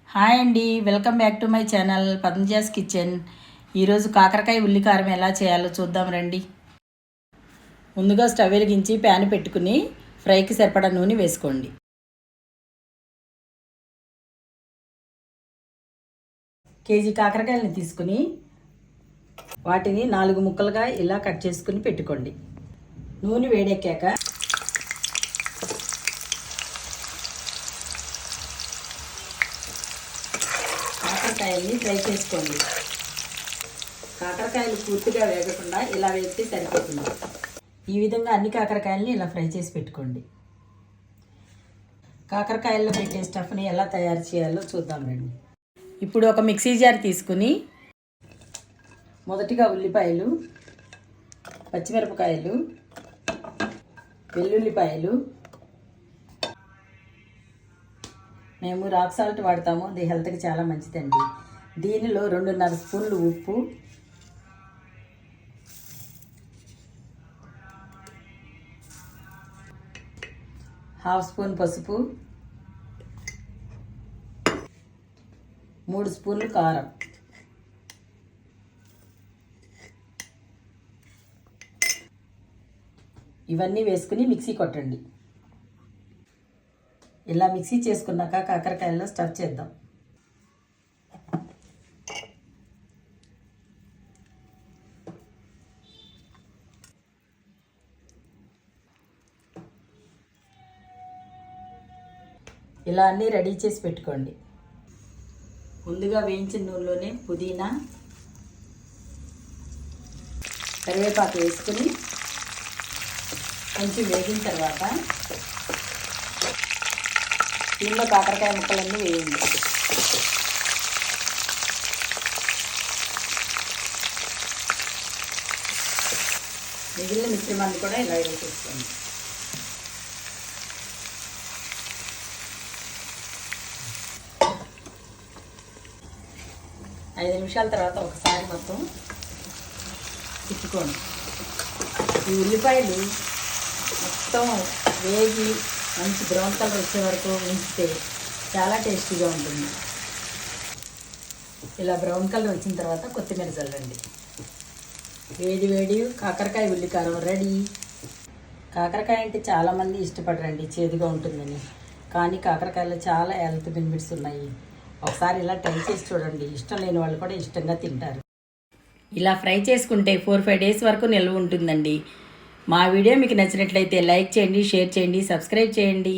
Hi అండి, welcome back to my channel Padmaja's kitchen. ఈరోజు కాకరకాయ ఉల్లికారం ఎలా చేయాలో చూద్దాం రండి. ముందుగా స్టవ్ వెలిగించి ప్యాన్ పెట్టుకుని ఫ్రైకి సరిపడా నూనె వేసుకోండి. కేజీ కాకరకాయలను తీసుకుని వాటిని 4 ముక్కలుగా ఇలా కట్ చేసుకుని పెట్టుకోండి. నూనె వేడెక్కాక కాకరకాయల్ని ఫ్రై చేసుకోండి. కాకరకాయలు పూర్తిగా వేగకుండా ఇలా వేస్తే సరిపోతుంది. ఈ విధంగా అన్ని కాకరకాయలని ఇలా ఫ్రై చేసి పెట్టుకోండి. కాకరకాయల్లో పెట్టే స్టఫ్ని ఎలా తయారు చేయాలో చూద్దాం రండి. ఇప్పుడు ఒక మిక్సీ జార్ తీసుకుని మొదటిగా ఉల్లిపాయలు, పచ్చిమిరపకాయలు, వెల్లుల్లిపాయలు, మేము రాక్ సాల్ట్ వాడతాము, అది హెల్త్కి చాలా మంచిదండి. దీనిలో 2.5 స్పూన్లు ఉప్పు, ½ స్పూన్ పసుపు, 3 స్పూన్లు కారం, ఇవన్నీ వేసుకుని మిక్సీ కొట్టండి. ఇలా మిక్సీ చేసుకున్నాక కాకరకాయల్లో స్టఫ్ చేద్దాం. ఇలా అన్నీ రెడీ చేసి పెట్టుకోండి. ముందుగా వేయించిన నూనెలోనే పుదీనా, కరివేపాకు వేసుకుని కొంచెం వేగిన తర్వాత దీనిలో కాకరకాయ ముక్కలన్నీ వేయండి. మిగిలిన మిశ్రమాన్ని కూడా ఇలా వేసేసుకోండి. ఐదు నిమిషాల తర్వాత ఒకసారి మొత్తం తిప్పుకోండి. ఈ ఉల్లిపాయలు మొత్తం వేగి మంచి బ్రౌన్ కలర్ వచ్చే వరకు ఉంచితే చాలా టేస్టీగా ఉంటుంది. ఇలా బ్రౌన్ కలర్ వచ్చిన తర్వాత కొత్తిమీర చల్లండి. వేడి వేడి కాకరకాయ ఉల్లికారం రెడీ. కాకరకాయ అంటే చాలామంది ఇష్టపడరండి, చేదుగా ఉంటుందని. కానీ కాకరకాయలో చాలా హెల్త్ బెనిఫిట్స్ ఉన్నాయి. ఒకసారి ఇలా ట్రై చేసి చూడండి, ఇష్టం లేని వాళ్ళు కూడా ఇష్టంగా తింటారు. ఇలా ఫ్రై చేసుకుంటే 4-5 డేస్ వరకు నిల్వ ఉంటుందండి. మా వీడియో మీకు నచ్చినట్లయితే లైక్ చేయండి, షేర్ చేయండి, సబ్స్క్రైబ్ చేయండి.